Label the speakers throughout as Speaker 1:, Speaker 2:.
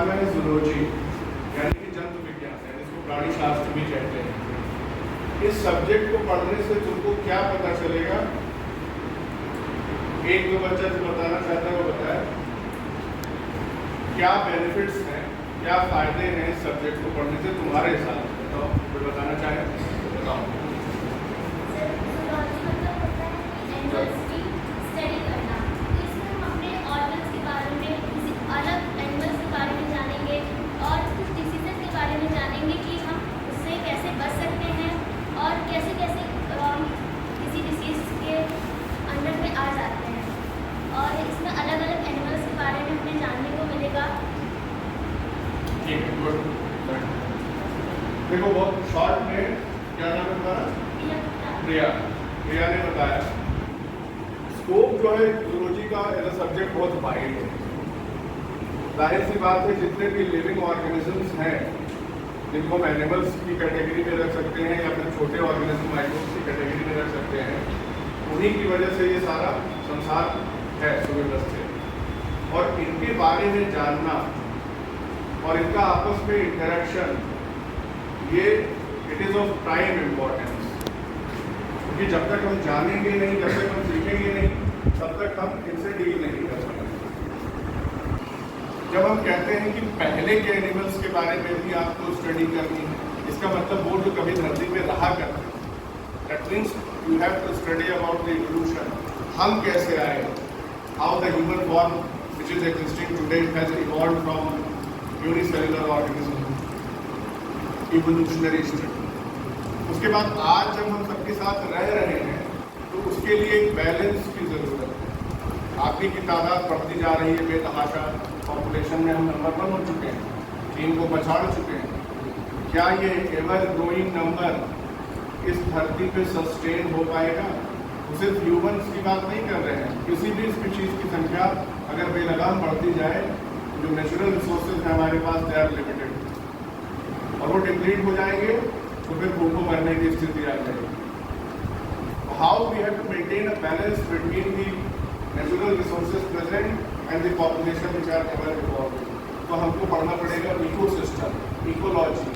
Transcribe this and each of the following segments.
Speaker 1: नाम है जूलॉजी, यानी कि जंतु विज्ञान, यानी इसको प्राणी शास्त्र भी कहते हैं। इस सब्जेक्ट को पढ़ने से तुमको क्या पता चलेगा? एक दो बच्चा जो बताना चाहता है वो बताए, क्या बेनिफिट्स हैं, क्या फायदे हैं इस सब्जेक्ट को पढ़ने से तुम्हारे हिसाब से? बताओ, कोई बताना चाहे तो बताओ।
Speaker 2: स्टडी करना, इसमें हम अपने ऑर्गन्स के बारे में, किसी अलग एनिमल्स के बारे में जानेंगे और कुछ डिसीजेस के बारे में जानेंगे कि हम उससे कैसे बच सकते हैं और कैसे कैसे किसी डिसीज के अंडर में आ जाते हैं। और इसमें अलग अलग एनिमल्स के बारे में हमें जानने को मिलेगा।
Speaker 1: ठीक है, गुड। देखो बहुत शॉर्ट में क्या नाम है तुम्हारा? प्रिया ने बताया। स्कोप जो है जूलॉजी का एज अ सब्जेक्ट बहुत वाइड है। जाहिर सी बात है, जितने भी लिविंग ऑर्गेनिजम्स हैं जिनको हम एनिमल्स की कैटेगरी में रख सकते हैं या फिर छोटे ऑर्गेनिज्म माइक्रोब्स की कैटेगरी में रख सकते हैं, उन्हीं की वजह से ये सारा संसार है सुव्यवस्थित। और इनके बारे में जानना और इनका आपस में इंटरेक्शन, ये it is of prime importance. क्योंकि जब तक हम जानेंगे नहीं, जब तक हम सीखेंगे नहीं, तब तक हम इनसे डील नहीं कर सकते। जब हम कहते हैं कि पहले के एनिमल्स के बारे में भी आपको स्टडी करनी है, इसका मतलब वो जो कभी धरती पे रहा करते हैं, that means you have to study about the evolution. हम कैसे आए, how the human form which is existing today has evolved from unicellular organism, evolutionary study. उसके बाद आज जब हम सबके साथ रह रहे हैं तो उसके लिए एक बैलेंस की ज़रूरत है। आदमी की तादाद बढ़ती जा रही है बेतहाशा, पॉपुलेशन में हम नंबर 1 हो चुके हैं, चीन को पछाड़ चुके हैं। क्या ये एवर ग्रोइंग नंबर इस धरती पे सस्टेन हो पाएगा? तो सिर्फ ह्यूमन्स की बात नहीं कर रहे हैं, किसी भी स्पीशीज़ की संख्या अगर बेलगाम बढ़ती जाए, जो नेचुरल रिसोर्सेज हैं हमारे पास, दे आर लिमिटेड और वो डिप्लीट हो जाएंगे तो फिर भूखों मरने की स्थिति आ जाएगी। How we have to maintain a balance between the natural resources present and the population which are ever evolving. तो हमको पढ़ना पड़ेगा इकोसिस्टम, इकोलॉजी।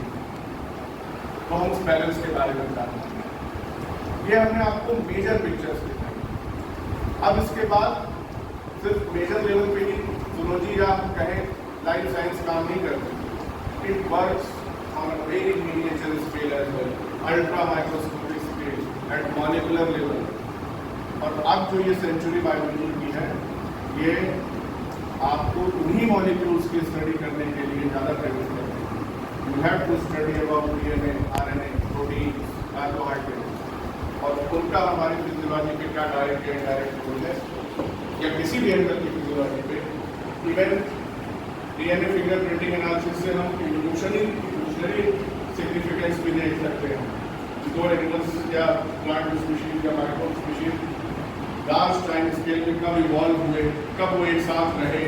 Speaker 1: तो हम उस बैलेंस के बारे में जानते हैं। ये हमने आपको मेजर पिक्चर्स दिखाई। अब इसके बाद सिर्फ मेजर लेवल पे ही जूलॉजी या कहें लाइफ साइंस काम नहीं करती। It works on a very miniature scale as well, ultra microscopic scale, at molecular level. और अब जो ये सेंचुरी बायोलॉजी की है, ये आपको उन्हीं मॉलिक्यूल्स की स्टडी करने के लिए ज़्यादा प्रेरित करते हैं। You have to study about DNA, RNA, protein, carbohydrate और उनका हमारी फिजियोलॉजी पे क्या डायरेक्ट या इनडायरेक्ट रोल है, या किसी भी एनिमल की फिजियोलॉजी पे। Even DNA finger printing analysis से हम इवोल्यूशनरी सिग्निफिकेंस भी देख सकते हैं। दो एनिमल्स या प्लांट स्पीशीज या microbe species large time scale में कब इवॉल्व हुए, कब वो एक साथ रहे,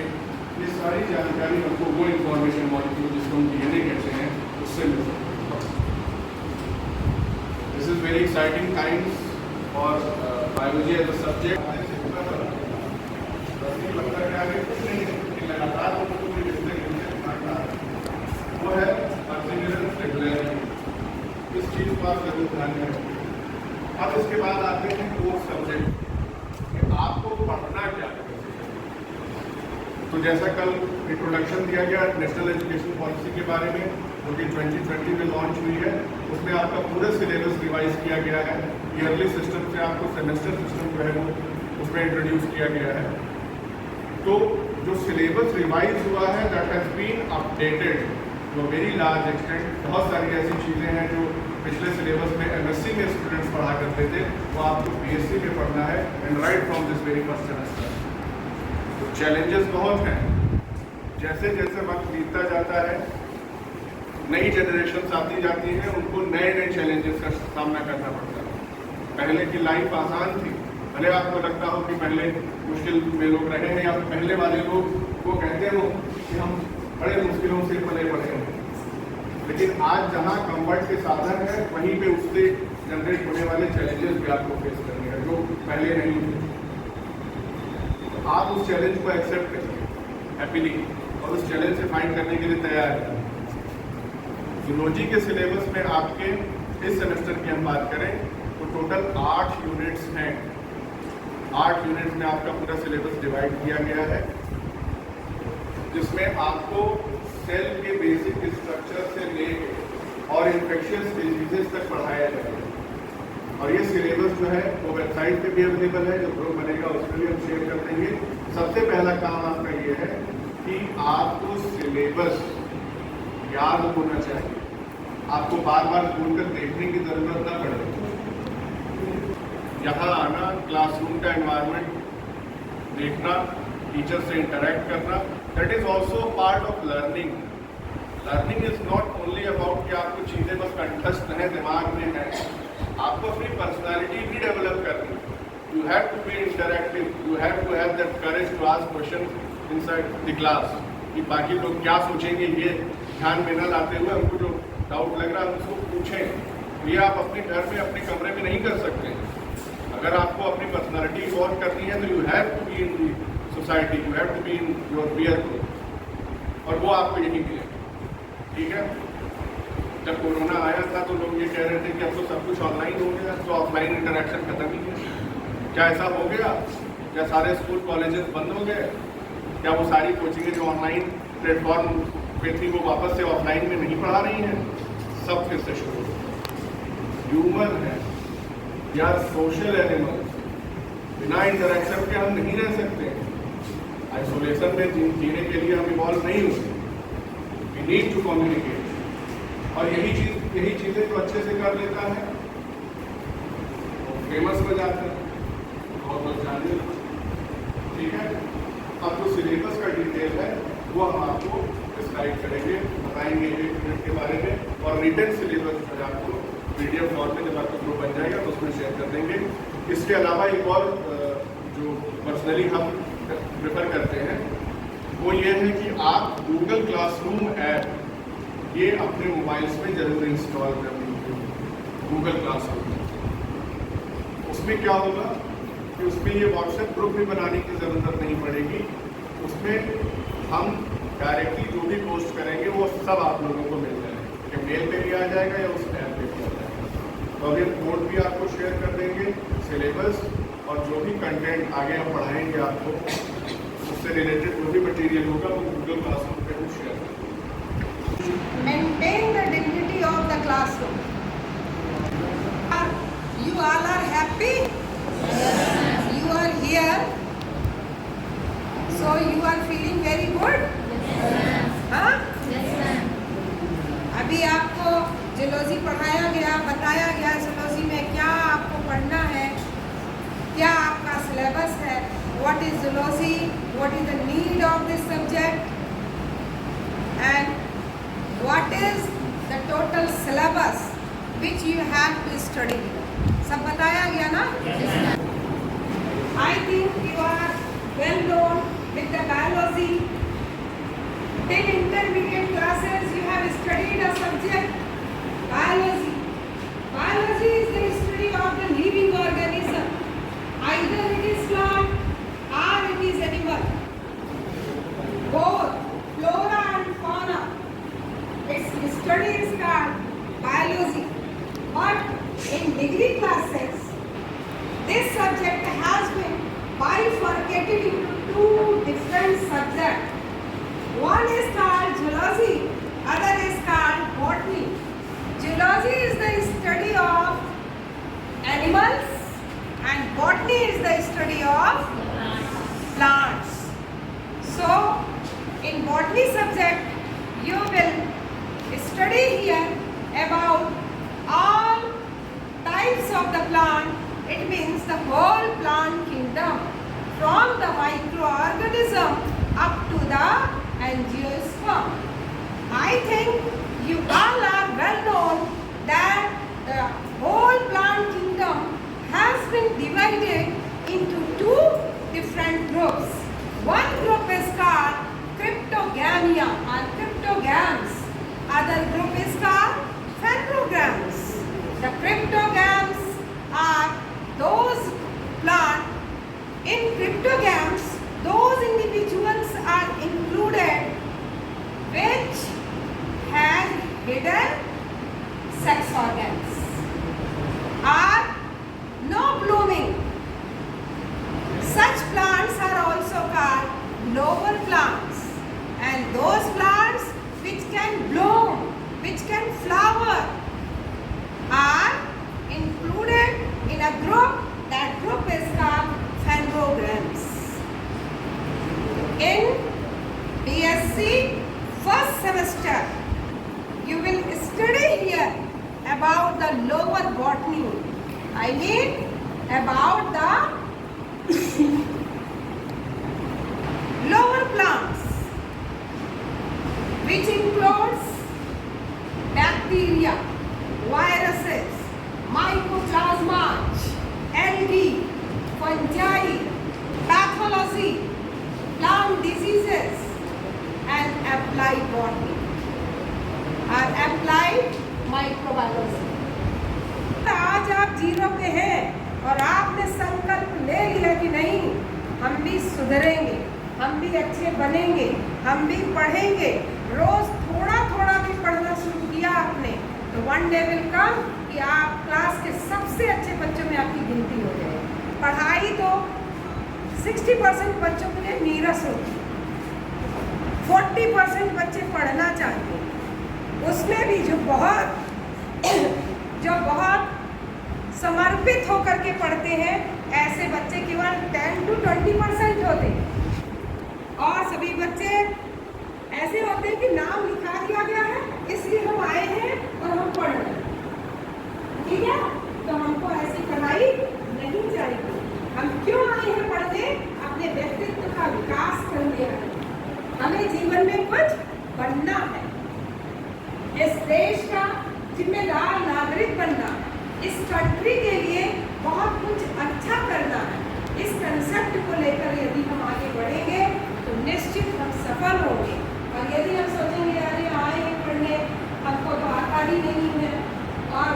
Speaker 1: ये सारी जानकारी हमको वो इंफॉर्मेशन मॉलिक्यूल जिसको हम DNA कहते हैं उससे मिल सकती है। This is very exciting times और बायोलॉजी एज अ सब्जेक्ट लगता क्या है, कुछ नहीं है, लगातार वो है परसिवियरेंस, रेगुलरिटी। इस चीज़ को आप जरूर ध्यान में रखें। अब इसके बाद आते हैं कोर सब्जेक्ट कि आपको पढ़ना क्या है। तो जैसा कल इंट्रोडक्शन दिया गया नेशनल एजुकेशन पॉलिसी के बारे में, जो कि 2020 में लॉन्च हुई है, उसमें आपका पूरा सिलेबस रिवाइज किया गया है। ईयरली सिस्टम से आपको सेमेस्टर सिस्टम जो है वो उसमें इंट्रोड्यूस किया गया है। तो जो सिलेबस रिवाइज हुआ है that has been updated to a very large extent. बहुत सारी ऐसी चीज़ें हैं जो पिछले सिलेबस में MSc में स्टूडेंट्स पढ़ा करते थे, वो आपको BSc में पढ़ना है and right from this very first semester. तो चैलेंजेस बहुत हैं। जैसे जैसे वक्त बीतता जाता है, नई जनरेशन आती जाती हैं, उनको नए नए चैलेंजेस का सामना करना पड़ता है। पहले की लाइफ आसान थी, भले आपको लगता हो कि पहले मुश्किल में लोग रहे हैं या पहले वाले लोग वो कहते हो कि हम बड़े मुश्किलों से पले बढ़े हैं, लेकिन आज जहाँ कंफर्ट के साधन है वहीं पे उससे जनरेट होने वाले चैलेंजेस भी आपको फेस करने हैं जो पहले नहीं थे। तो आप उस चैलेंज को एक्सेप्ट करिए हैप्पीली और उस चैलेंज से फाइट करने के लिए तैयार है। जूलॉजी के सिलेबस में आपके इस सेमेस्टर की हम बात करें तो टोटल 8 यूनिट्स हैं। 8 यूनिट्स में आपका पूरा सिलेबस डिवाइड किया गया है, जिसमें आपको सेल के बेसिक स्ट्रक्चर से लेकर और इन्फेक्शियस डिजीजेस तक पढ़ाया जाएगा। और ये सिलेबस जो है वो वेबसाइट पे भी अवेलेबल है, जो ग्रुप बनेगा उसमें भी हम शेयर कर देंगे। सबसे पहला काम आपका ये है कि आपको सिलेबस याद होना चाहिए, आपको बार बार खोलकर देखने की जरूरत ना पड़े। यहाँ आना, क्लासरूम का एनवायरनमेंट देखना, टीचर से इंटरेक्ट करना, that is also part of learning. Learning is not only about कि आपको चीज़ें बस कंठस्थ हैं, दिमाग में है, आपको अपनी पर्सनालिटी भी डेवलप करनी है। You have to be interactive, you have to have that courage to ask question inside the class, कि बाकी लोग क्या सोचेंगे ये ध्यान में न लाते हुए हमको जो डाउट लग रहा है उसको पूछें। ये आप अपने घर में अपने कमरे में नहीं कर सकते। अगर आपको अपनी पर्सनालिटी इवॉल्व करनी है तो you have to be in the society, you have to be in your peer group, और वो आपको यही मिलेगा। ठीक है, जब कोरोना आया था तो लोग ये कह रहे थे कि अब तो सब कुछ ऑनलाइन हो गया, तो ऑफलाइन इंटरेक्शन खत्म ही है। क्या ऐसा हो गया? क्या सारे स्कूल कॉलेजेस बंद हो गए? क्या वो सारी कोचिंगें जो ऑनलाइन प्लेटफॉर्म पे थी वो वापस से ऑफलाइन में नहीं पढ़ा रही हैं? सब फिर से शुरू हो। ह्यूमन है या सोशल एनिमल्स, बिना इंटरेक्शन के हम नहीं रह सकते। आइसोलेशन में जीने के लिए हम इवॉल्व नहीं हुए। वी नीड टू कम्युनिकेट, और यही चीज़ें जो अच्छे से कर लेता है वो फेमस हो जाता है, और लोग जाने लगते। ठीक है, अब जो सिलेबस का डिटेल है वो हम आपको डिस्क्राइब करेंगे, बताएंगे 1 मिनट के बारे में, और रिटन सिलेबस जो है आपको PDF फॉर्म में जब आपका ग्रुप बन जाएगा तो उसमें शेयर कर देंगे। इसके अलावा एक और जो पर्सनली हम प्रेफर करते हैं वो ये है कि आप गूगल क्लासरूम ऐप ये अपने मोबाइल्स में जरूर इंस्टॉल कर लीजिए। गूगल क्लासरूम उसमें क्या होगा कि उसमें ये व्हाट्सएप ग्रुप भी बनाने की ज़रूरत नहीं पड़ेगी। उसमें हम डायरेक्टली जो भी पोस्ट करेंगे वो सब आप लोगों को मिल जाएगा, कि मेल पे भी आ जाएगा या उस ऐप पे भी आ जाएगा। तो अभी नोट भी आपको शेयर कर देंगे, सिलेबस और जो भी कंटेंट आगे हम पढ़ाएंगे आपको उससे रिलेटेड जो भी मटेरियल होगा वो गूगल क्लासरूम पे हम शेयर करेंगे।
Speaker 3: Maintain the dignity of the classroom. You all are happy? Yes. You are here. So you are feeling very good?
Speaker 2: Yes.
Speaker 3: हाँ?
Speaker 2: Yes, ma'am.
Speaker 3: अभी आपको जूलॉजी पढ़ाया गया, बताया गया जूलॉजी में क्या आपको पढ़ना है, क्या आपका सिलेबस है, what is zoology, what is the need of this subject, and what is the total syllabus which you have to study. सब बताया गया ना?
Speaker 2: Yes, ma'am.
Speaker 3: I think you are well known with the biology. Till intermediate classes you have studied a subject, biology. Biology is the study of the living organism. Either it is plant or it is animal. Both flora and fauna. Its study is called biology. But in degree classes, this subject has been bifurcated into 2 different subjects. One is called zoology, other is called botany. Zoology is the study of animals and botany is the study of plants. So, in botany subject, you will study here about all types of the plant. It means the whole plant kingdom, from the microorganism up to the angiosperm. I think you all are well known that the whole plant kingdom has been divided into 2 different groups. One group is called Cryptogamia or cryptogams. Other group is called Phanerogams. The cryptogams are those plants. In cryptogams, those individuals are included hidden sex organs are no blooming. Such plants are also called lower plants, and those plants which can bloom, which can flower, are included in a group. That group is called phanerogams. In BSc first semester, you will study here about the lower botany. I mean about the lower plants, which includes bacteria, viruses, mycoplasma, algae, fungi, pathology, plant diseases, and applied botany or applied microbiology. आज आप zero पे हैं और आपने संकल्प ले लिया कि नहीं, हम भी सुधरेंगे, हम भी अच्छे बनेंगे, हम भी पढ़ेंगे, रोज थोड़ा थोड़ा भी पढ़ना शुरू किया आपने, तो वन डे विल कम कि आप क्लास के सबसे अच्छे बच्चों में आपकी गिनती हो जाए। पढ़ाई तो 60% बच्चों के लिए नीरस होती है, 40% बच्चे पढ़ना चाहते हैं, उसमें भी जो बहुत समर्पित होकर के पढ़ते हैं, ऐसे बच्चे केवल 10 to 20% होते हैं। और सभी बच्चे ऐसे होते हैं कि नाम लिखा दिया गया है, इसलिए हम आए हैं और हम पढ़ रहे हैं, ठीक है? तो हमको ऐसी पढ़ाई नहीं चाहिए। हम क्यों आए हैं पढ़ने? अपने व्यक्तित्व का विकास करने आए हैं। हमें जीवन में कुछ बनना है, इस देश का जिम्मेदार नागरिक बनना है, इस कंट्री के लिए बहुत कुछ अच्छा करना है। इस कंसेप्ट को लेकर यदि हम आगे बढ़ेंगे तो निश्चित हम सफल होंगे। और यदि हम सोचेंगे अरे आए हैं पढ़ने, हमको तो आता ही नहीं है, और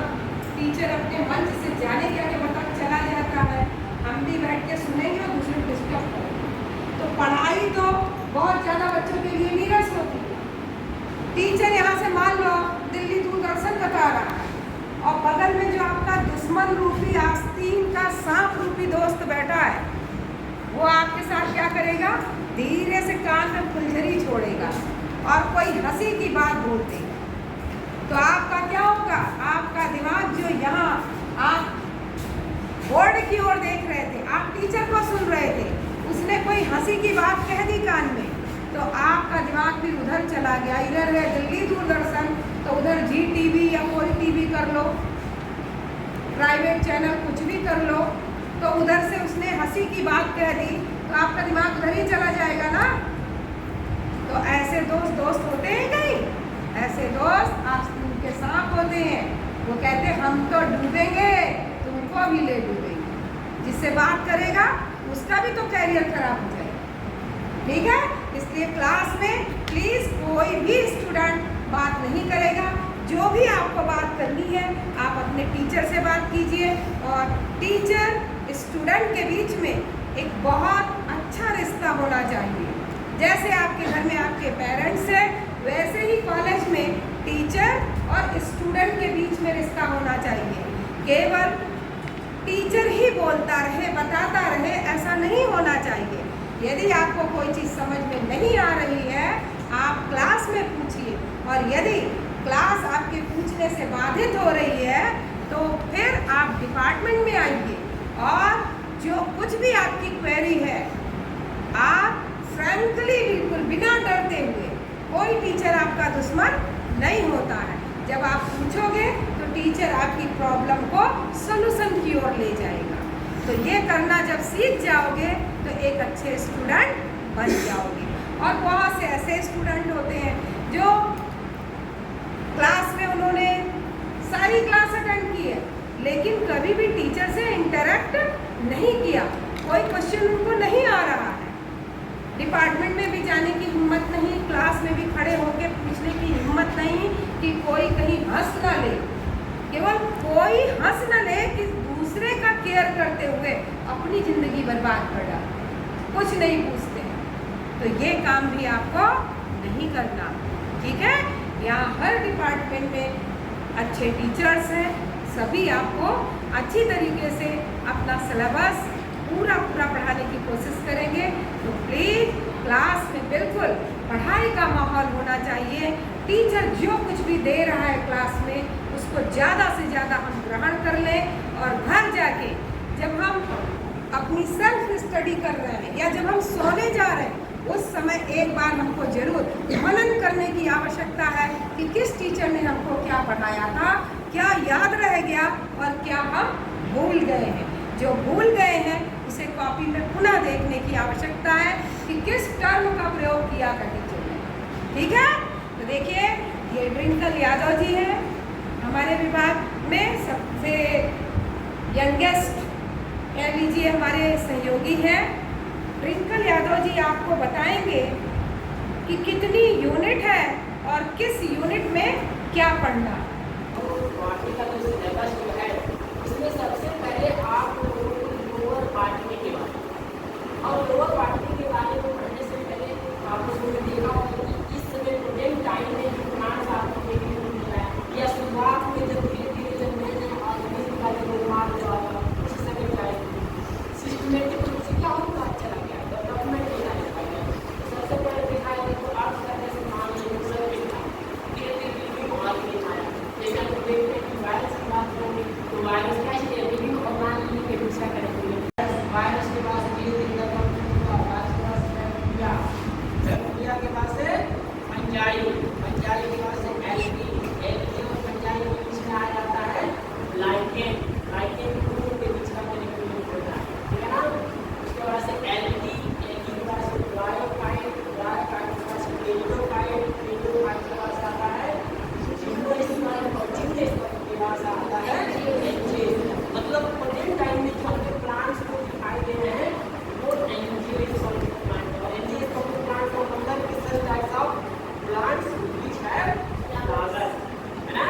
Speaker 3: टीचर अपने मंच से जाने के आगे बता चला जाता है, हम भी बैठ के सुनेंगे और दूसरे डिस्टर्ब करेंगे, तो पढ़ाई तो बहुत ज़्यादा बच्चों के लिए नीरस होती है। टीचर यहाँ से मान लो दिल्ली दूरदर्शन बता रहा है, और बगल में जो आपका दुश्मन रूपी आस्तीन का सांप रूपी दोस्त बैठा है, वो आपके साथ क्या करेगा? धीरे से कान में फुलझड़ी छोड़ेगा और कोई हंसी की बात बोल देगा, तो आपका क्या होगा? आपका दिमाग जो यहाँ आप बोर्ड की ओर देख रहे थे, आप टीचर को सुन रहे थे, उसने कोई हंसी की बात कह दी कान में, तो आपका दिमाग भी उधर चला गया। इधर है दिल्ली दूरदर्शन, तो उधर जी टीवी या कोई टीवी कर लो, प्राइवेट चैनल कुछ भी कर लो, तो उधर से उसने हंसी की बात कह दी, तो आपका दिमाग उधर ही चला जाएगा ना। तो ऐसे दोस्त होते हैं कहीं? ऐसे दोस्त आस्तीन के सांप होते हैं। वो कहते हैं हम तो डूबेंगे, तुमको भी ले डूबेंगे। जिससे बात करेगा उसका भी तो कैरियर खराब हो जाएगा, ठीक है? इसलिए क्लास में प्लीज़ कोई भी स्टूडेंट बात नहीं करेगा। जो भी आपको बात करनी है आप अपने टीचर से बात कीजिए, और टीचर स्टूडेंट के बीच में एक बहुत अच्छा रिश्ता होना चाहिए। जैसे आपके घर में आपके पेरेंट्स हैं, वैसे ही कॉलेज में टीचर और स्टूडेंट के बीच में रिश्ता होना चाहिए। केवल टीचर ही बोलता रहे, बताता रहे, ऐसा नहीं होना चाहिए। यदि आपको कोई चीज़ समझ में नहीं आ रही है, आप क्लास में पूछिए, और यदि क्लास आपके पूछने से बाधित हो रही है तो फिर आप डिपार्टमेंट में आइए, और जो कुछ भी आपकी क्वेरी है आप फ्रैंकली, बिल्कुल बिना डरते हुए, कोई टीचर आपका दुश्मन नहीं होता है। जब आप पूछोगे तो टीचर आपकी प्रॉब्लम को सॉल्यूशन की ओर ले जाएगा। तो ये करना जब सीख जाओगे तो एक अच्छे स्टूडेंट बन जाओगे। और बहुत से ऐसे स्टूडेंट होते हैं जो क्लास में उन्होंने सारी क्लास अटेंड की है, लेकिन कभी भी टीचर से इंटरेक्ट नहीं किया, कोई क्वेश्चन उनको नहीं आ रहा है, डिपार्टमेंट में भी जाने की हिम्मत नहीं, क्लास में भी खड़े होकर पूछने की हिम्मत नहीं कि कोई कहीं हंस ना ले, केवल कोई हंस ना ले कि दूसरे का केयर करते हुए अपनी ज़िंदगी बर्बाद कर डाले, कुछ नहीं पूछते हैं। तो ये काम भी आपको नहीं करना, ठीक है? यहाँ हर डिपार्टमेंट में अच्छे टीचर्स हैं, सभी आपको अच्छी तरीके से अपना सिलेबस पूरा पढ़ाने की कोशिश करेंगे। तो प्लीज़ क्लास में बिल्कुल पढ़ाई का माहौल होना चाहिए। टीचर जो कुछ भी दे रहा है क्लास में उसको ज़्यादा से ज़्यादा हम ग्रहण कर लें और घर जाके जब हम अपनी सेल्फ स्टडी कर रहे हैं या जब हम सोने जा रहे हैं उस समय एक बार हमको जरूर मनन करने की आवश्यकता है कि किस टीचर ने हमको क्या पढ़ाया था, क्या याद रह गया और क्या हम भूल गए हैं। जो भूल गए हैं उसे कॉपी में पुनः देखने की आवश्यकता है कि किस टर्म का प्रयोग किया था टीचर ने। ठीक है, तो देखिए ये ट्विंकल यादव जी हैं, हमारे विभाग में सबसे यंगेस्ट कह लीजिए हमारे सहयोगी हैं। ट्विंकल यादव जी आपको बताएंगे कि कितनी यूनिट है और किस यूनिट में क्या पढ़ना।
Speaker 4: पार्टी का जो सिलेबस जो है उसमें सबसे पहले आप लोगों को लोअर पार्टी के बारे में और लोअर पार्टी के बारे में पढ़ने से पहले आप लोगों ने देखा होगा कि इस समय प्रेजेंट टाइम में जो प्लान्स आपको देखने को मिल रहा है या शुरुआत में जब धीरे धीरे जब नए ऑर्गेनिज्म का जो निर्माण हुआ था उस समय क्या सिस्टमेटिक रूप से क्या होता चला गया, डेवलपमेंट होता चला गया। सबसे पहले देखा है तो अर्थ करने से मान लीजिए धीरे धीरे ऑर्गेनिज्म आया। जैसे हम देखते हैं कि वायरस की बात करेंगे तो वायरस क्या है, लिविंग ऑर्गेनिज्म के दूसरा करेंगे। वायरस के बाद धीरे धीरे डेवलपमेंट हुआ, वायरस के बाद बैक्टीरिया, बैक्टीरिया के बाद से फंजाई, फंजाई के बाद से एल्गी, एल्गी और फंजाई के बीच में आ जाता है लाइकेन, लाइकेन दोनों के बीच का कनेक्टिविटी होता है, ठीक है ना। उसके बाद से एल्गी, एल्गी के बाद से ब्रायोफाइट, ब्रायोफाइट के बाद से पेडोफाइट, पेडोफाइट के बाद से आता है आता है मतलब प्रेजेंट टाइम में जो हमने प्लांट्स को दिखाई दे रहे हैं वो एंजियोइड प्लांट है। एंजियोइड प्लांट का मतलब किस types of plants which have flowers, है ना।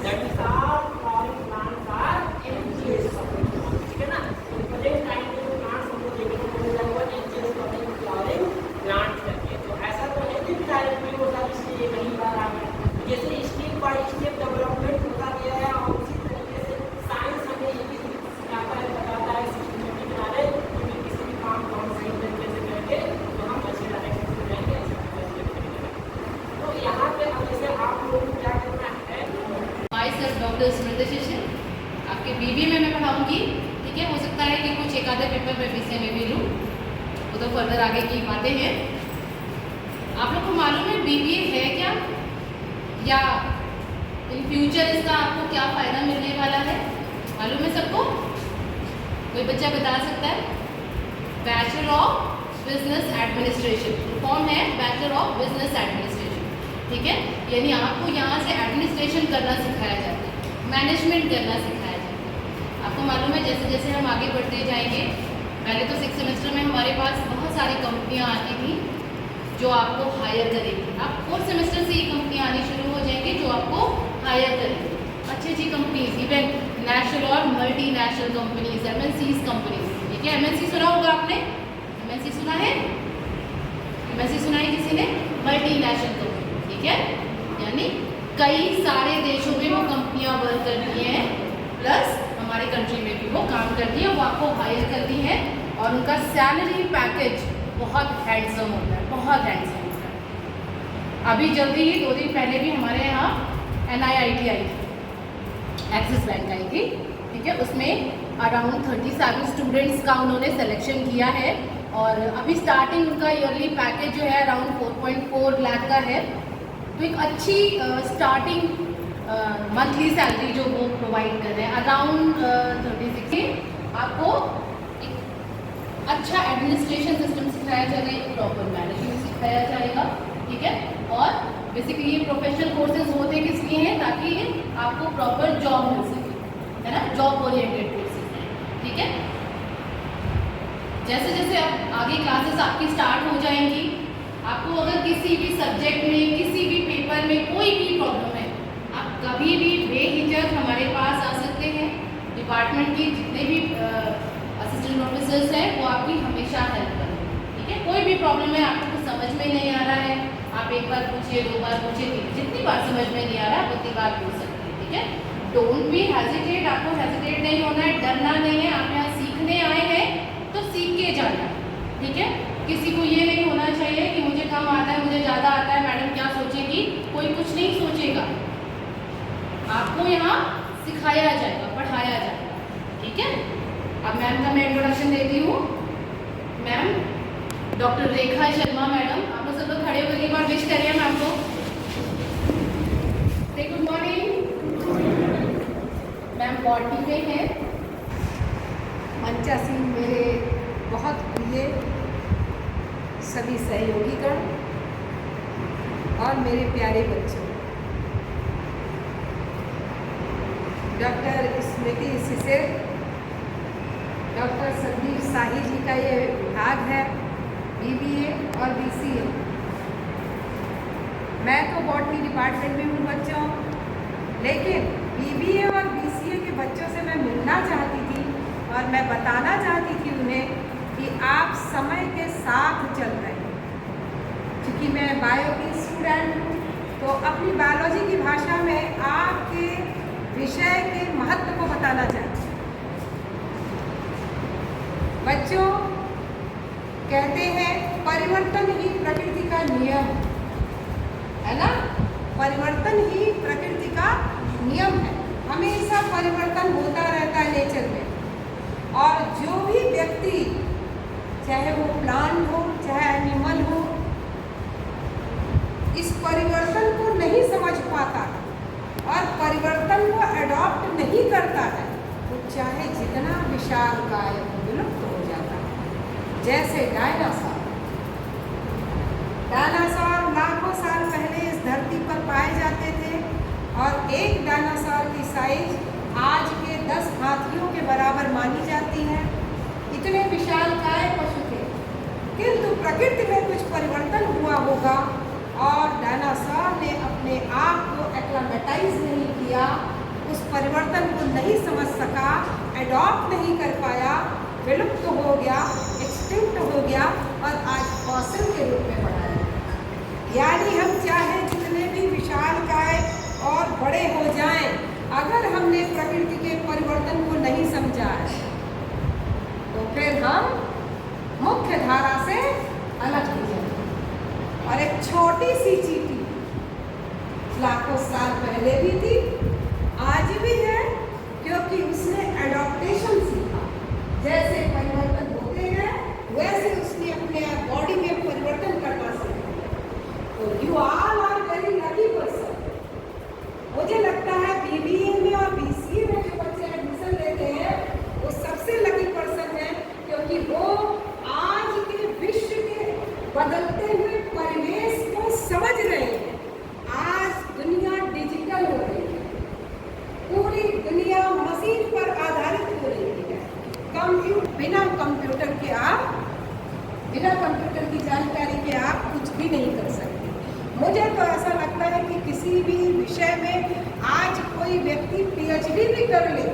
Speaker 4: That is all flowering plants are angioid, ठीक है ना। प्रेजेंट टाइम में जो प्लांट्स हमको देखने को मिल रहा है वो एंजियोइड फ्लावरिंग प्लांट्स करके। तो ऐसा तो है कि डायरेक्टली होता है, इसलिए कहीं बार आ गया जैसे स्टेप बाय स्टेप डेवलपमेंट होता गया है और उसी तरीके से साइंस हमें ये भी बताता है सिस्टमेटिक नॉलेज कि किसी भी काम को हम सही तरीके से करेंगे तो हम अच्छे डायरेक्शन में जाएंगे, अच्छे करेंगे। तो यहाँ पे अब जैसे आप लोगों को क्या करना है,
Speaker 5: माई सेल्फ डॉक्टर स्मृति शिष्य, आपके बीबीए में मैं पढ़ाऊँगी, ठीक है। हो सकता है कि कुछ एक आधे पेपर में विषय में भी लूँ, वो तो फर्दर आगे की बातें हैं। आप लोग को मालूम है बीबीए है क्या या इन फ्यूचर इसका आपको क्या फ़ायदा मिलने वाला है, मालूम है सबको? कोई बच्चा बता सकता है? Bachelor of business administration, form है बैचलर ऑफ बिजनेस एडमिनिस्ट्रेशन, ठीक है। यानी आपको यहाँ से एडमिनिस्ट्रेशन करना सिखाया जाता है, मैनेजमेंट करना सिखाया जाता है। आपको मालूम है जैसे जैसे हम आगे बढ़ते जाएंगे, पहले तो 6 सेमेस्टर में हमारे पास बहुत सारी कंपनियाँ आती थी जो आपको हायर करेगी। अब 4th सेमेस्टर से ये कंपनियाँ आनी शुरू हो जाएंगी जो आपको हायर करेंगी। अच्छी अच्छी कंपनीज, इवन नेशनल और मल्टीनेशनल कंपनीज, MNCs कंपनीज, ठीक है। MNC सुना होगा आपने, MNC सुना है? MNC सुना है किसी ने? मल्टीनेशनल कंपनी, ठीक है। यानी कई सारे देशों में वो कंपनियाँ वर्क करती हैं, प्लस हमारे कंट्री में भी वो काम करती हैं, वो आपको हायर करती हैं और उनका सैलरी पैकेज बहुत हैंडसम होता है, बहुत हैंडसम होता है। अभी जल्दी ही 2 दिन पहले भी हमारे यहाँ NIIT आई थी, एक्सिस बैंक आई थी, ठीक है। उसमें अराउंड 37 स्टूडेंट्स का उन्होंने सिलेक्शन किया है और अभी स्टार्टिंग उनका ईयरली पैकेज जो है अराउंड 4.4 लाख का है। तो एक अच्छी स्टार्टिंग मंथली सैलरी जो वो प्रोवाइड कर रहे हैं अराउंड 36। आपको अच्छा एडमिनिस्ट्रेशन सिस्टम सिखाया जाएगा, प्रॉपर मैनेजमेंट सिखाया जाएगा, ठीक है। और बेसिकली ये प्रोफेशनल कोर्सेज होते किस लिए हैं, ताकि आपको प्रॉपर जॉब मिल सके, है ना, जॉब ओरिएंटेड कोर्सेज हैं, ठीक है। जैसे जैसे अब आगे क्लासेस आपकी स्टार्ट हो जाएंगी, आपको अगर किसी भी सब्जेक्ट में, किसी भी पेपर में कोई भी प्रॉब्लम है, आप कभी भी बेहिचक हमारे पास आ सकते हैं। डिपार्टमेंट की जितने भी असिस्टेंट प्रोफेसर्स हैं वो आपकी हमेशा हेल्प करेंगे, ठीक है। कोई भी प्रॉब्लम है, आपको कुछ समझ में नहीं आ रहा है, आप एक बार पूछिए, 2 बार पूछिए, जितनी बार समझ में नहीं आ रहा है उतनी बार पूछ सकते हैं, ठीक है। डोंट बी हेजिटेट, आपको हेजिटेट नहीं होना है, डरना नहीं है। आप यहाँ सीखने आए हैं तो सीख के जाना, ठीक है। किसी को ये नहीं होना चाहिए कि मुझे कम आता है, मुझे ज़्यादा आता है, मैडम क्या सोचेगी, कोई कुछ नहीं सोचेगा। आपको यहाँ सिखाया जाएगा, पढ़ाया जाएगा, ठीक है। अब मैम का मैं इंट्रोडक्शन देती हूँ। Ma'am doctor Rekha Sharma madam, आप लोग सब लोग खड़े होकर एक बार विश करिए मैम को। से गुड मॉर्निंग। मैम बॉटनी में है।
Speaker 3: मंचा सिंह मेरे बहुत प्रिय सभी सहयोगीगण और मेरे प्यारे बच्चों, डॉक्टर स्मृति शिशिर, डॉक्टर संदीप शाही जी का ये विभाग है, BBA और BCA। मैं तो बॉटनी डिपार्टमेंट में हूँ बच्चों, लेकिन BBA और BCA के बच्चों से मैं मिलना चाहती थी और मैं बताना चाहती थी उन्हें कि आप समय के साथ चल रहे हैं। क्योंकि मैं बायो की स्टूडेंट हूँ, तो अपनी बायोलॉजी की भाषा में आपके विषय के महत्व को बताना चाहती हूँ। बच्चों, कहते हैं परिवर्तन ही प्रकृति का नियम है ना। परिवर्तन ही प्रकृति का नियम है, हमेशा परिवर्तन होता रहता है नेचर में। और जो भी व्यक्ति, चाहे वो प्लांट हो चाहे एनिमल हो, इस परिवर्तन को नहीं समझ पाता और परिवर्तन को अडॉप्ट नहीं करता है, वो चाहे जितना विशालकाय हो, विलुप्त हो जाता है। जैसे डायनासोर लाखों साल पहले इस धरती पर पाए जाते थे और एक डायनासोर की साइज आज के 10 हाथियों के बराबर मानी जाती है। इतने विशालकाय पशु थे, किंतु प्रकृति में कुछ परिवर्तन हुआ होगा और डायनासोर ने अपने आप को एक्लामेटाइज नहीं किया, उस परिवर्तन को नहीं समझ सका, एडॉप्ट नहीं कर पाया, विलुप्त हो गया, एक्सटिंक्ट हो गया और आज फॉसिल के रूप में बढ़ा है। यानी हम चाहे जितने भी विशालकाय और बड़े हो जाएं, अगर हमने प्रकृति के परिवर्तन को नहीं समझा है तो फिर हम मुख्य धारा से अलग हो जाएंगे। और एक छोटी सी चींटी लाखों साल पहले भी थी, आज भी है, क्योंकि उसने एडॉप्टेशन सीखा। जैसे परिवर्तन होते हैं वैसे उसने अपने बॉडी में परिवर्तन करना सीखा। तो you all are very lucky person. मुझे लगता है BBA में और BCA में जो बच्चे एडमिशन लेते हैं वो सबसे लकी पर्सन है, क्योंकि वो आज के विश्व के बदलते हुए परिवेश को समझ रहे हैं। आज दुनिया डिजिटल हो रही है, पूरी दुनिया मशीन पर आधारित हो रही है। बिना कंप्यूटर की जानकारी के आप कुछ भी नहीं कर सकते। मुझे तो ऐसा लगता है कि किसी भी विषय में आज कोई व्यक्ति PhD भी कर ले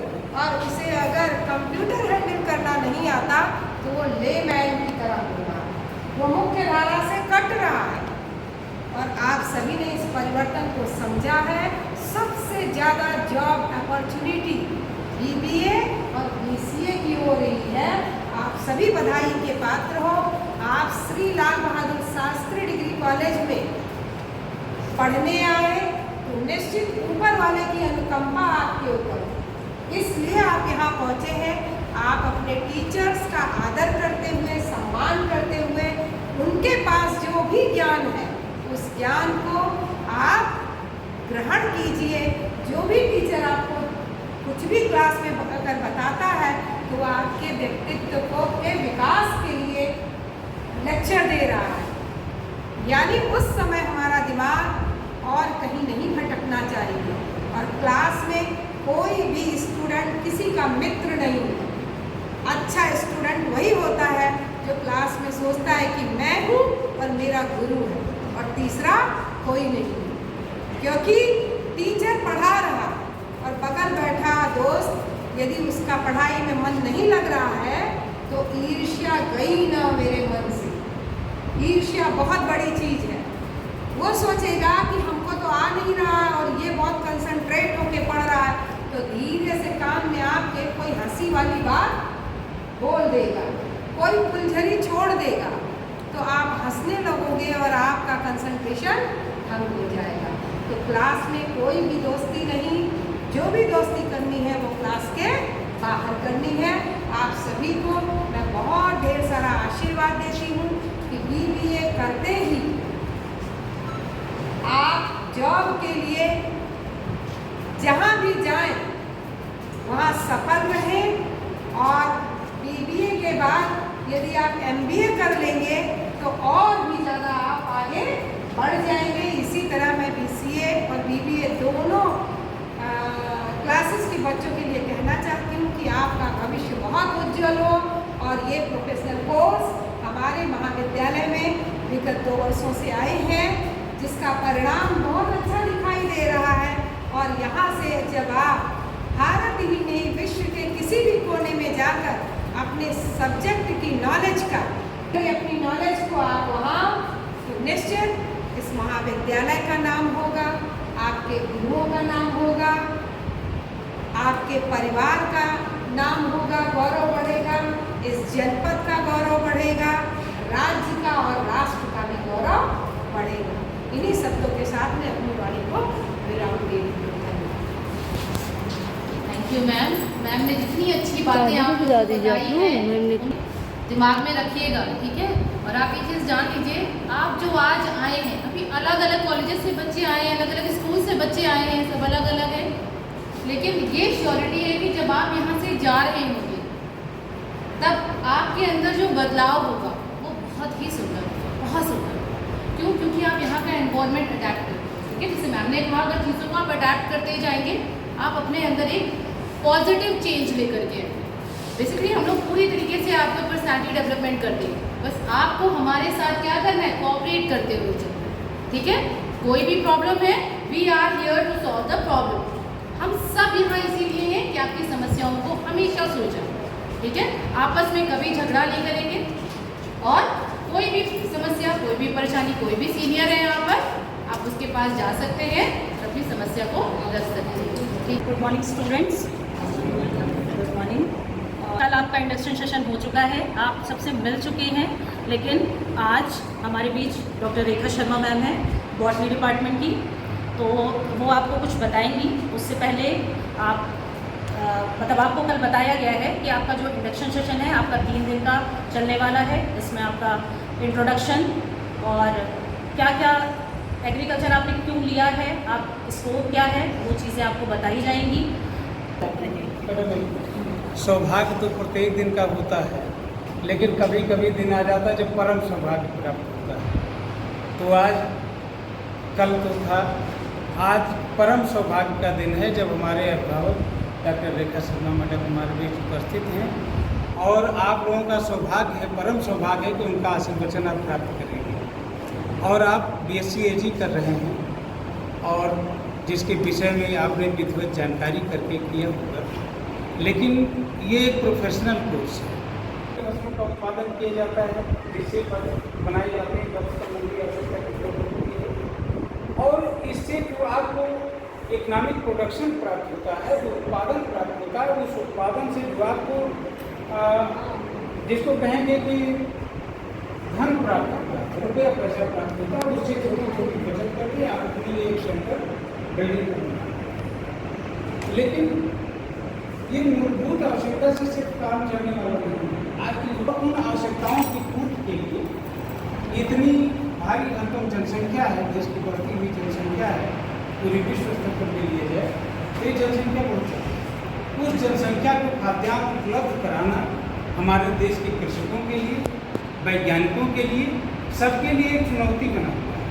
Speaker 3: और उसे अगर कंप्यूटर हैंडल करना नहीं आता तो वो लेमैन की तरह होगा, वो मुख्य धारा से कट रहा है। और आप सभी ने इस परिवर्तन को समझा है। सबसे ज़्यादा जॉब अपॉर्चुनिटी BBA और BCA की हो रही है। आप सभी बधाई के पात्र हो। आप श्री लाल बहादुर शास्त्री डिग्री कॉलेज में पढ़ने आए तो निश्चित ऊपर वाले की अनुकंपा आपके ऊपर, इसलिए आप यहाँ पहुँचे हैं। आप अपने टीचर्स का आदर करते हुए, सम्मान करते हुए, उनके पास जो भी ज्ञान है उस ज्ञान को आप ग्रहण कीजिए। जो भी टीचर आपको कुछ भी क्लास में अगर बताता है तो आपके व्यक्तित्व को के विकास के लिए लेक्चर दे रहा है। यानी उस समय हमारा दिमाग और कहीं नहीं भटकना चाहिए। और क्लास में कोई भी स्टूडेंट किसी का मित्र नहीं होता। अच्छा स्टूडेंट वही होता है जो क्लास में सोचता है कि मैं हूँ और मेरा गुरु है और तीसरा कोई नहीं, क्योंकि टीचर पढ़ा रहा और बगल बैठा दोस्त यदि उसका पढ़ाई में मन नहीं लग रहा है तो ईर्ष्या गई ना मेरे मन से। ईर्ष्या बहुत बड़ी चीज़ है। वो सोचेगा कि हमको तो आ नहीं रहा और ये बहुत कंसंट्रेट होके पढ़ रहा है, तो धीरे से कान में आपके कोई हंसी वाली बात बोल देगा, कोई फुलझड़ी छोड़ देगा, तो आप हंसने लगोगे और आपका कंसंट्रेशन भंग हो जाएगा। तो क्लास में कोई भी दोस्ती नहीं, जो भी दोस्ती करनी है वो क्लास के बाहर करनी है। आप सभी को मैं बहुत ढेर सारा आशीर्वाद देती हूँ कि BBA करते ही आप जॉब के लिए जहाँ भी जाएं वहाँ सफल रहें और BBA के बाद यदि आप MBA कर लेंगे तो और भी ज़्यादा आप आगे बढ़ जाएंगे। इसी तरह मैं BCA और BBA दोनों क्लासेस के बच्चों के लिए कहना चाहती हूँ कि आपका भविष्य बहुत उज्जवल हो और ये प्रोफेशनल कोर्स हमारे महाविद्यालय में विगत 2 वर्षों से आए हैं, जिसका परिणाम बहुत अच्छा दिखाई दे रहा है। और यहाँ से जब आप भारत ही नहीं विश्व के किसी भी कोने में जाकर अपने सब्जेक्ट की नॉलेज का अपनी नॉलेज को आप वहाँ निश्चित इस महाविद्यालय का नाम होगा, आपके गुरुओं का नाम होगा, आपके परिवार का नाम होगा, गौरव बढ़ेगा, इस जनपद का गौरव बढ़ेगा, राज्य का और राष्ट्र का भी गौरव बढ़ेगा। इन्हीं शब्दों के साथ मैं अपनी वाणी को विराम दे रही हूँ।
Speaker 5: Thank you ma'am. मैम ने जितनी अच्छी बातें आपको बताई हैं दिमाग में रखिएगा, ठीक है। और आप ये चीज़ जान लीजिए, आप जो आज आए हैं, अभी अलग अलग कॉलेजेस से बच्चे आए हैं, अलग अलग स्कूल से बच्चे आए हैं, सब अलग अलग हैं, लेकिन ये श्योरिटी है कि जब आप यहाँ से जा रहे होंगे तब आपके अंदर जो बदलाव होगा वो बहुत ही सुंदर होगा, बहुत सुंदर होगा। क्यों? क्योंकि आप यहाँ का एनवायरनमेंट अडेप्ट करते हैं, ठीक है। जैसे मैम ने कहा, अगर चीज़ों को आप अडेप्ट करते जाएंगे आप अपने अंदर एक पॉजिटिव चेंज लेकर के आएंगे। बेसिकली हम लोग पूरी तरीके से आपके पर्सनैलिटी डेवलपमेंट करते हैं, बस आपको हमारे साथ क्या करना है, कोऑपरेट करते हुए चलना है, ठीक है। कोई भी प्रॉब्लम है, we are here to solve the problem. हम सब यहाँ इसीलिए हैं कि आपकी समस्याओं को हमेशा सुलझाएं, ठीक है। आपस में कभी झगड़ा नहीं करेंगे और कोई भी समस्या, कोई भी परेशानी, कोई भी सीनियर है यहाँ पर, आप उसके पास जा सकते हैं, अपनी समस्या को रख सकते हैं, ठीक।
Speaker 6: Good morning students, good morning. कल आपका इंडक्शन सेशन हो चुका है, आप सबसे मिल चुके हैं, लेकिन आज हमारे बीच डॉक्टर रेखा शर्मा मैम है बॉटनी डिपार्टमेंट की, तो वो आपको कुछ बताएंगी। उससे पहले आप मतलब आपको कल बताया गया है कि आपका जो इंडक्शन सेशन है आपका 3 दिन का चलने वाला है। इसमें आपका इंट्रोडक्शन और क्या क्या एग्रीकल्चर आपने क्यों लिया है, आप स्कोप क्या है, वो चीज़ें आपको बताई जाएंगी।
Speaker 7: सौभाग्य तो प्रत्येक दिन का होता है, लेकिन कभी कभी दिन आ जाता है जब परम सौभाग्य प्राप्त होता है। तो आज कल तो था, आज परम सौभाग्य का दिन है जब हमारे अभिभावक डॉक्टर रेखा शर्मा मैडम हमारे बीच उपस्थित हैं और आप लोगों का सौभाग्य है, परम सौभाग्य है कि उनका आशीर्वचन आप प्राप्त करेंगे। और आप BSc AG कर रहे हैं और जिसके विषय में आपने विधिवत जानकारी करके किया होगा, लेकिन ये एक प्रोफेशनल कोर्स है। वस्तुओं का उत्पादन किया जाता है, जिससे बनाए जाते हैं, वस्त्र मंडी आवश्यकता की जरूरत होती है और इससे जो आपको इकोनॉमिक प्रोडक्शन प्राप्त होता है, जो उत्पादन प्राप्त होता है, उस उत्पादन से जो आपको जिसको कहेंगे कि धन प्राप्त होता है, रुपया पैसा प्राप्त होता है, उससे छोटी छोटी बचत करके आप अपने लिए एक सेंटर बिल्डिंग करना। लेकिन ये मूलभूत आवश्यकता से सिर्फ काम चलने वाला नहीं है। आज की उन आवश्यकताओं की पूर्ति के लिए इतनी भारी अंतम जनसंख्या है, देश की बढ़ती हुई जनसंख्या है, पूरी विश्व स्तर पर ले लिया जाए तो ये जनसंख्या बहुत है। उस जनसंख्या को खाद्यान्न उपलब्ध कराना हमारे देश के कृषकों के लिए, वैज्ञानिकों के लिए, सबके लिए एक चुनौती बना हुआ है।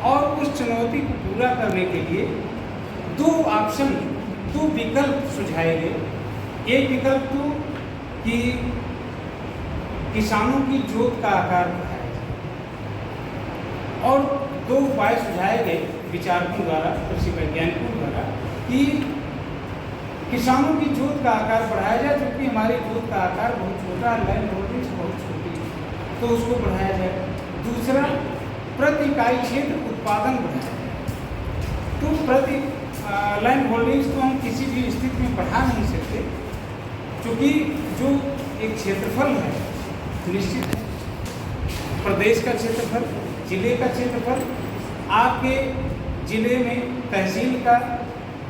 Speaker 7: और उस चुनौती को पूरा करने के लिए 2 ऑप्शन, 2 विकल्प सुझाए गए। एक विकल्प तो कि किसानों की जोत का आकार बढ़ाया जाए और 2 उपाय सुझाए गए विचारकों द्वारा, कृषि वैज्ञानिकों द्वारा, कि किसानों की जोत का आकार बढ़ाया जाए, क्योंकि हमारी जोत का आकार बहुत छोटा है, लैंड होल्डिंग्स बहुत छोटी है, तो उसको बढ़ाया जाए। दूसरा प्रति इकाई क्षेत्र उत्पादन बढ़ाया जाए। तो प्रति लैंड होल्डिंग्स को हम किसी भी स्थिति में बढ़ा नहीं सकते, क्योंकि जो एक क्षेत्रफल है निश्चित है, प्रदेश का क्षेत्रफल, जिले का क्षेत्रफल, आपके जिले में तहसील का,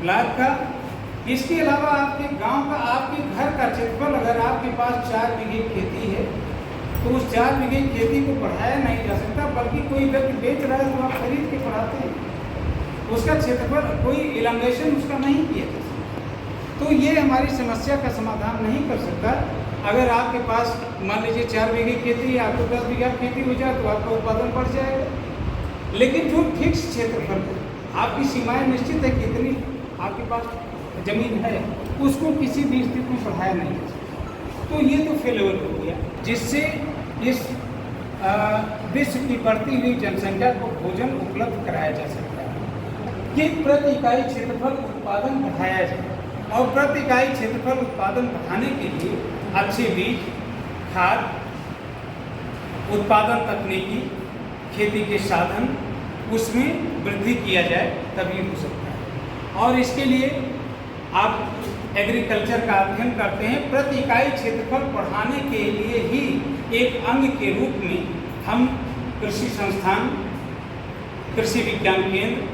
Speaker 7: ब्लॉक का, इसके अलावा आपके गांव का, आपके घर का क्षेत्रफल। अगर आपके पास 4 बीघे खेती है तो उस 4 बीघे खेती को बढ़ाया नहीं जा सकता, बल्कि कोई व्यक्ति बेच रहा है तो आप खरीद के बढ़ाते हैं, उसका क्षेत्रफल कोई इलांगेशन उसका नहीं किया जा सकता। तो ये हमारी समस्या का समाधान नहीं कर सकता। अगर आपके पास मान लीजिए 4 बीघे खेती है, आपको 10 बीघा खेती हो जाए तो आपका उत्पादन बढ़ जाएगा। लेकिन जो फिक्स क्षेत्रफल है, आपकी सीमाएं निश्चित है, कितनी आपके पास जमीन है, उसको किसी भी स्थिति में बढ़ाया नहीं जा सकता। तो ये तो फेलियर हो गया, जिससे इस विश्व की बढ़ती हुई जनसंख्या को भोजन उपलब्ध कराया जा सकता है कि प्रति इकाई क्षेत्रफल उत्पादन बढ़ाया जाए। और प्रति इकाई क्षेत्रफल उत्पादन बढ़ाने के लिए अच्छे बीज, खाद, उत्पादन तकनीकी, खेती के साधन, उसमें वृद्धि किया जाए, तभी हो सकता है। और इसके लिए आप एग्रीकल्चर का अध्ययन करते हैं, प्रति इकाई क्षेत्रफल बढ़ाने के लिए ही एक अंग के रूप में हम कृषि संस्थान, कृषि विज्ञान केंद्र,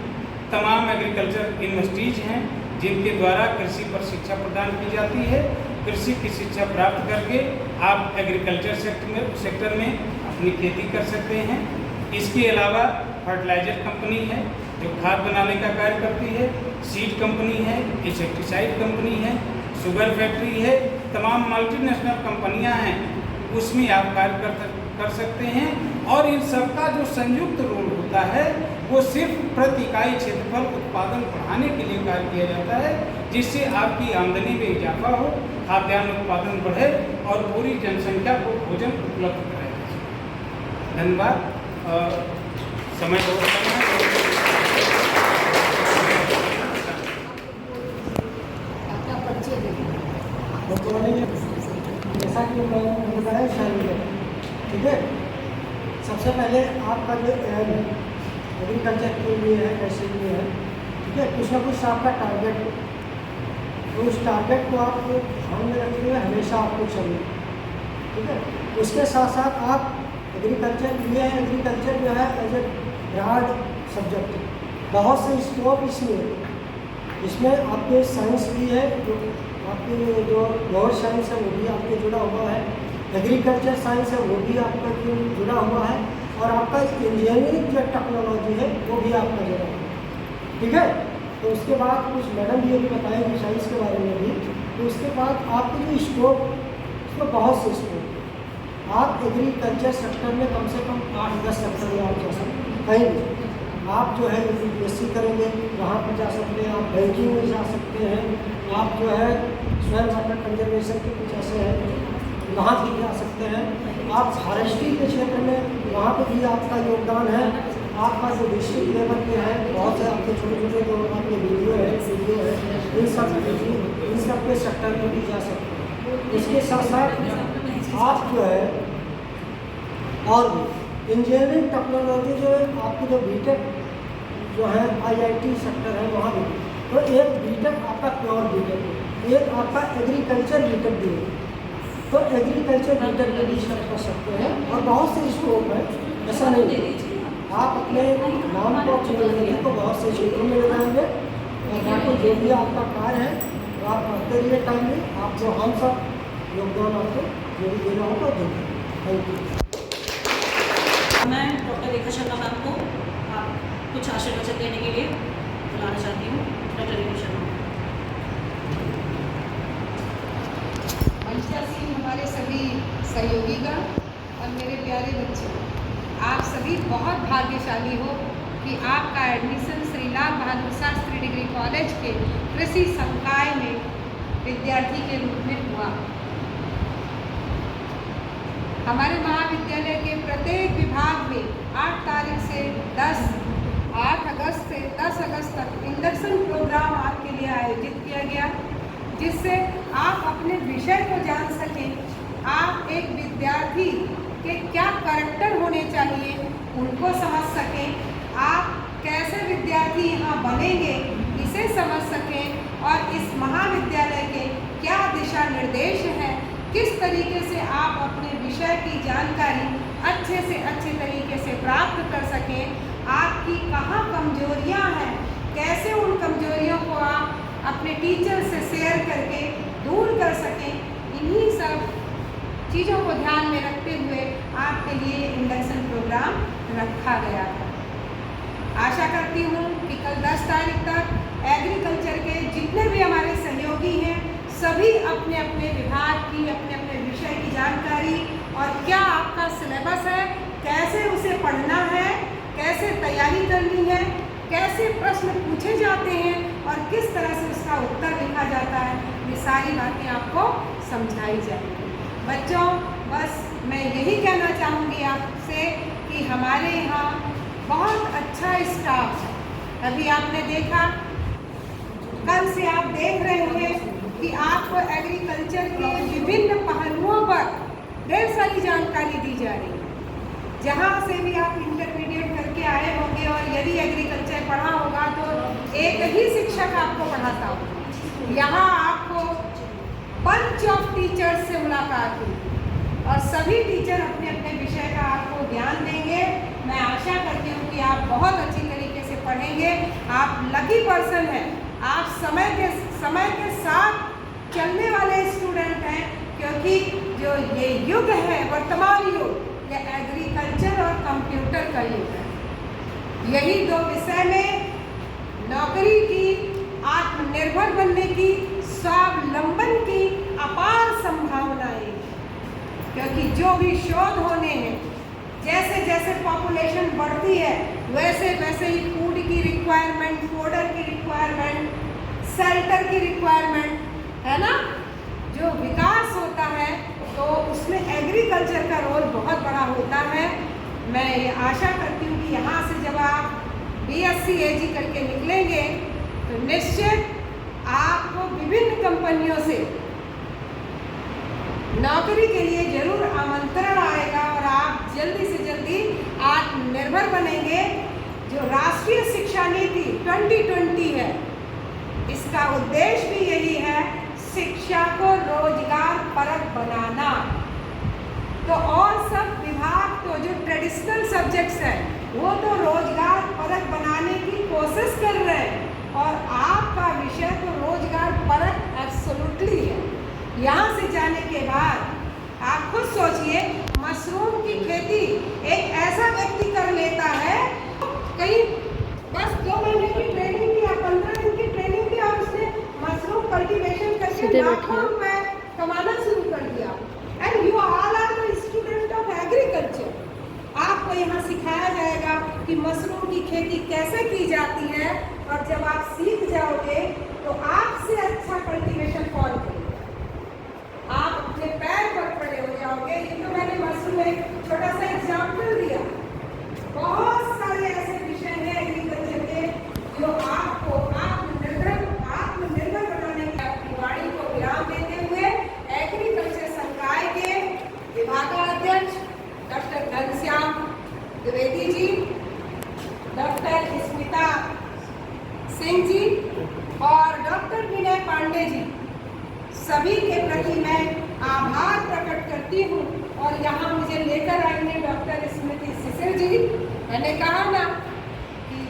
Speaker 7: तमाम एग्रीकल्चर यूनिवर्सिटीज हैं जिनके द्वारा कृषि पर शिक्षा प्रदान की जाती है। कृषि की शिक्षा प्राप्त करके आप एग्रीकल्चर सेक्टर में अपनी खेती कर सकते हैं। इसके अलावा फर्टिलाइजर कंपनी है जो खाद बनाने का कार्य करती है, सीड कंपनी है, इंसेक्टिसाइड कंपनी है, शुगर फैक्ट्री है, तमाम मल्टीनेशनल कंपनियां हैं, उसमें आप कार्य कर सकते हैं। और इन सबका जो संयुक्त रोल होता है वो सिर्फ प्रति इकाई क्षेत्रफल उत्पादन बढ़ाने के लिए कार्य किया जाता है, जिससे आपकी आमदनी में इजाफा हो, खाद्यान्न उत्पादन बढ़े और पूरी जनसंख्या को भोजन उपलब्ध कराया जा सके। धन्यवाद। समय बहुत कम है।
Speaker 8: जैसा कि मैंने बताया शामिल है, ठीक है। सबसे पहले आपका जो एम है एग्रीकल्चर के लिए है, कैसे लिए है, ठीक है, कुछ ना कुछ आपका टारगेट हो, तो उस टारगेट को आपको ध्यान में रखते हुए हमेशा आपको चलिए, ठीक है। उसके साथ साथ आप एग्रीकल्चर लिए हैं, एग्रीकल्चर जो है एज ए ब्रॉड सब्जेक्ट, बहुत से स्कोप इसमें आपके साइंस भी है, जो आपके जो नॉन साइंस है वो भी आपके जुड़ा हुआ है, एग्रीकल्चर साइंस है वो भी आपका जुड़ा हुआ है, और आपका इंजीनियरिंग जो टेक्नोलॉजी है वो भी आपका जुड़ा हुआ है, ठीक है। तो उसके बाद कुछ मैडम ये भी बताएंगे साइंस के बारे में भी। तो उसके बाद आपके जो स्कोप, उसमें बहुत से स्कोप, आप एग्रीकल्चर सेक्टर में कम से कम 8-10 सेक्टर में आप जा सकते हैं। कहीं भी आप जो है यूपीएससी करेंगे वहाँ पर जा सकते हैं, आप बैंकिंग में जा सकते हैं, आप जो है स्वयं वाटर कंजर्वेशन के कुछ ऐसे हैं वहाँ भी जा सकते हैं, आप फॉरेस्ट्री के क्षेत्र में वहाँ पर भी आपका योगदान है। आपका जो डिस्ट्रिक्ट लेवल पे है, बहुत से आपके छोटे छोटे जो आपके वीडियो है, इन सब के सेक्टर में भी जा सकते हैं। इसके साथ साथ आप जो है और भी इंजीनियरिंग टेक्नोलॉजी जो है आपकी जो बीटेक जो है IIT सेक्टर है वहाँ भी, तो एक बीटेक आपका प्योर बीटेक है, एक आपका एग्रीकल्चर बीटेक भी है, तो एग्रीकल्चर बीटेक में भी कर सकते हैं। और बहुत से स्कोप है, ऐसा नहीं है, आप अपने नाम को चुनेंगे तो बहुत से क्षेत्रों में लगाएंगे, और बाकी जो भी आपका कार्य है वो आप करते रहिए टाइम में, आपको हम सब योगदान आपको जो भी देना होगा देंगे। Thank you.
Speaker 6: मैं डॉक्टर रेखा शर्मा मैम को आप कुछ आशीर्वचन देने के लिए बुलाना चाहती हूँ। डॉक्टर रेखा शर्मा।
Speaker 3: मंचासीन हमारे सभी सहयोगीगण और मेरे प्यारे बच्चे, आप सभी बहुत भाग्यशाली हो कि आपका admission Shri Lal Bahadur Shastri degree college के कृषि संकाय में विद्यार्थी के रूप में हुआ। हमारे महाविद्यालय के प्रत्येक विभाग में 8 अगस्त से 10 अगस्त तक इंडक्शन प्रोग्राम आपके लिए आयोजित किया गया, जिससे आप अपने विषय को जान सकें, आप एक विद्यार्थी के क्या कैरेक्टर होने चाहिए उनको समझ सकें, आप कैसे विद्यार्थी यहाँ बनेंगे इसे समझ सकें और इस महाविद्यालय के क्या दिशा निर्देश हैं, किस तरीके से आप अपने विषय की जानकारी अच्छे से अच्छे तरीके से प्राप्त कर सकें, आपकी कहाँ कमजोरियाँ हैं, कैसे उन कमजोरियों को आप अपने टीचर से शेयर करके दूर कर सकें, इन्हीं सब चीज़ों को ध्यान में रखते हुए आपके लिए इंडक्शन प्रोग्राम रखा गया था। आशा करती हूँ कि कल 10 तारीख तक एग्रीकल्चर के जितने भी हमारे सहयोगी हैं सभी अपने अपने विभाग की, अपने अपने विषय की जानकारी और क्या आपका सिलेबस है, कैसे उसे पढ़ना है, कैसे तैयारी करनी है, कैसे प्रश्न पूछे जाते हैं और किस तरह से उसका उत्तर लिखा जाता है, ये सारी बातें आपको समझाई जाएंगी। बच्चों, बस मैं यही कहना चाहूँगी आपसे कि हमारे यहाँ बहुत अच्छा स्टाफ है। अभी आपने देखा, कल से आप देख रहे हैं कि आपको एग्रीकल्चर के विभिन्न पहलुओं पर ढेर सारी जानकारी दी जा रही है। जहाँ से भी आप इंटरमीडिएट करके आए होंगे और यदि एग्रीकल्चर पढ़ा होगा तो एक ही शिक्षक आपको पढ़ाता होगा। यहाँ आपको बंच ऑफ टीचर्स से मुलाकात हुई और सभी टीचर अपने अपने विषय का आपको ज्ञान देंगे। मैं आशा करती हूँ कि आप बहुत अच्छी तरीके से पढ़ेंगे। आप लकी पर्सन हैं, आप समय के साथ चलने वाले स्टूडेंट हैं, क्योंकि जो ये युग है, वर्तमान युग, ये एग्रीकल्चर और कंप्यूटर का युग है। यही दो विषय में नौकरी की, आत्मनिर्भर बनने की, स्वावलंबन की अपार संभावनाएं, क्योंकि जो भी शोध होने हैं, जैसे जैसे पॉपुलेशन बढ़ती है वैसे वैसे ही फूड की रिक्वायरमेंट, फोडर की रिक्वायरमेंट, शेल्टर की रिक्वायरमेंट है ना, जो विकास होता है तो उसमें एग्रीकल्चर का रोल बहुत बड़ा होता है। मैं ये आशा करती हूँ कि यहाँ से जब आप BSc AG करके निकलेंगे तो निश्चित आपको विभिन्न कंपनियों से नौकरी के लिए जरूर आमंत्रण आएगा और आप जल्दी से जल्दी आत्मनिर्भर बनेंगे। जो राष्ट्रीय शिक्षा नीति 2020 है, इसका उद्देश्य भी यही है, शिक्षा को रोजगार परक बनाना। तो और सब विभाग तो जो ट्रेडिशनल सब्जेक्ट्स हैं वो तो रोजगार परक बनाने की कोशिश कर रहे हैं और आपका विषय तो रोजगार परक एब्सोल्युटली है। यहाँ से जाने के बाद आप खुद सोचिए, मशरूम की खेती एक ऐसा व्यक्ति कर लेता है, कहीं बस 2 महीने की ट्रेनिंग की या 15 दिन की ट्रेनिंग की और उसने मशरूम कल्टीवेशन करके लाखों रुपए कमाना शुरू कर दिया। And you all are the student of agriculture. आपको यहाँ सिखाया जाएगा कि मशरूम की खेती कैसे की जाती है और जब आप सीख जाओगे तो आपसे अच्छा कल्टीवेशन कौन करेगा, आप अपने पैर पर खड़े हो जाओगे। ये तो मैंने मशरूम में छोटा सा एग्जाम्पल दिया। बहुत सारे ऐसे विषय हैं एग्रीकल्चर के जो आपको आत्मनिर्भर बनाने की अपनी वाणी को विराम देते हुए एग्रीकल्चर संकाय के विभागाध्यक्ष डॉक्टर घनश्याम द्विवेदी जी, डॉक्टर स्मिता सिंह जी और डॉक्टर विनय पांडे जी, सभी के प्रति मैं आभार प्रकट करती हूँ। और यहाँ मुझे लेकर आएंगे डॉक्टर स्मृति शिशिर जी। मैंने कहा ना कि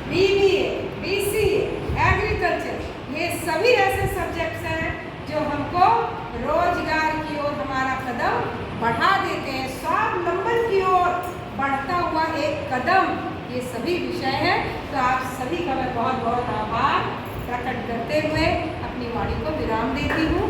Speaker 3: BBA, BCA, एग्रीकल्चर, ये सभी ऐसे सब्जेक्ट्स हैं जो हमको रोजगार की ओर हमारा कदम बढ़ा देते हैं, स्वावलंबन की ओर बढ़ता हुआ एक कदम, ये सभी विषय हैं। तो आप सभी का मैं बहुत बहुत आभार प्रकट करते हुए अपनी वाणी को विराम देती हूँ।